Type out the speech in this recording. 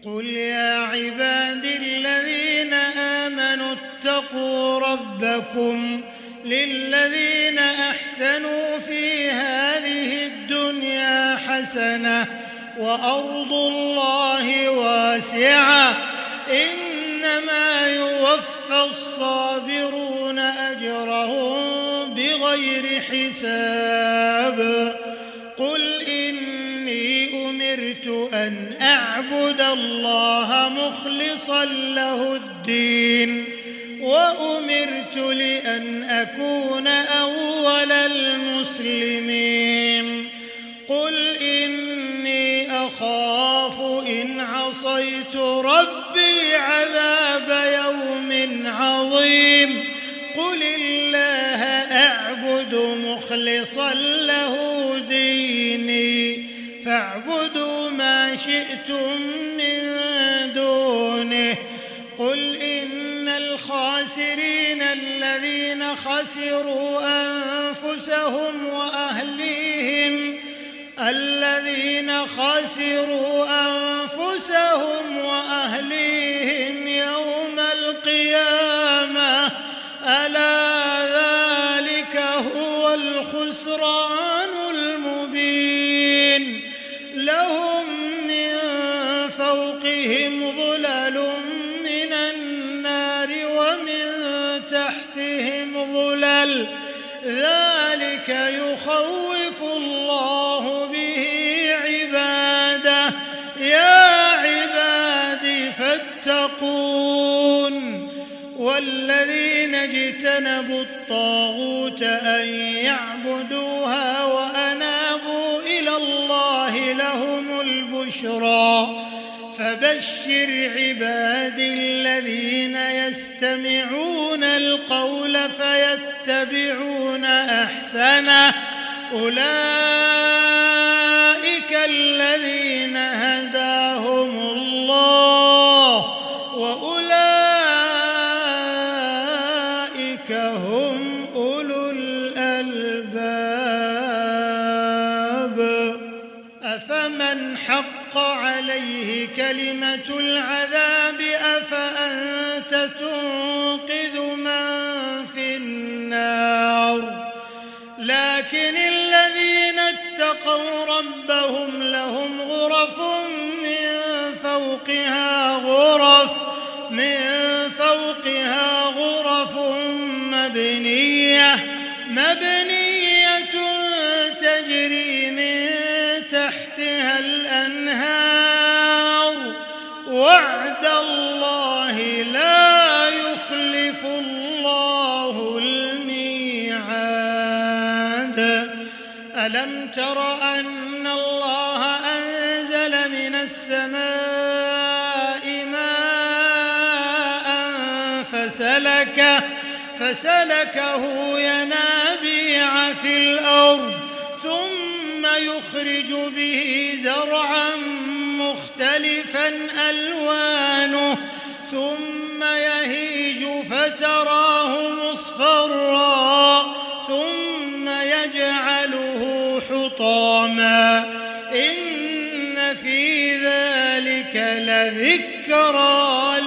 قل يا عبادي الذين آمنوا اتقوا ربكم للذين أحسنوا في هذه الدنيا حسنة وأرض الله واسعة إنما يوفى الصابرون أجرهم بغير حساب قل إني أمرت أن أعبد الله مخلصا له الدين وأمرت لأن أكون أول المسلمين قل إني أخاف إن عصيت ربي عذاب يوم عظيم قل الله أعبد مخلصا له ديني فاعبدوا ما شئتم من دونه قل إن الخاسرين الذين خسروا أنفسهم وأهليهم يوم القيامة ألا ذلك هو الخسران المبين لهم من فوقهم ظلل من النار ومن تحتهم ظلل ذلك يخوف الله به عباده يا عبادي فاتقون والذين اجتنبوا الطاغوت أن يعبدوها وأنابوا إلى الله لهم البشرى فبشر عبادي الذين يستمعون القول فيتبعون أحسنه أولئك الذين هداهم الله وأولئك هم أولو الألباب أفمن حق عليه كلمة العذاب أفأنت تنقذ من في النار لكن الذين اتقوا ربهم لهم غرف من فوقها غرف مبنية تجري من تحتها الأنهار وعد الله لا يخلف الله الميعاد ألم تر أن الله أنزل من السماء ماء فسلكه ينابيع في الأرض ثم يخرج به زرعا مختلفا ألوانه ثم يهيج فتراه مصفرا ثم يجعله حطاما إن في ذلك لذكرى